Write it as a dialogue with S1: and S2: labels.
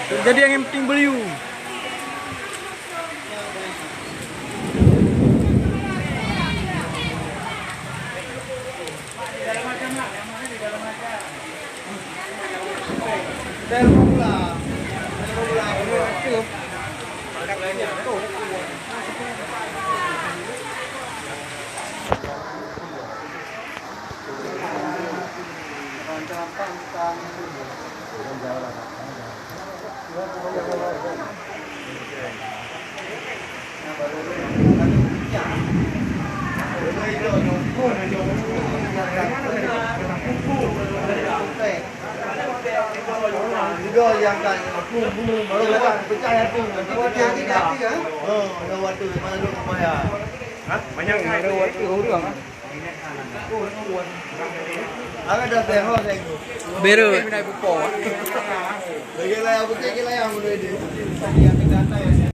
S1: Jadi yang penting beliau.
S2: Juga yang kan aku baru kan percaya tu. Hati-hati kan. Ada waktu mana dulu bayar.
S3: Hah? Banyak ada waktu orang ah.
S2: Ada teror saya tu.
S1: Beru.
S2: Lagi lah aku cek lah yang boleh dia.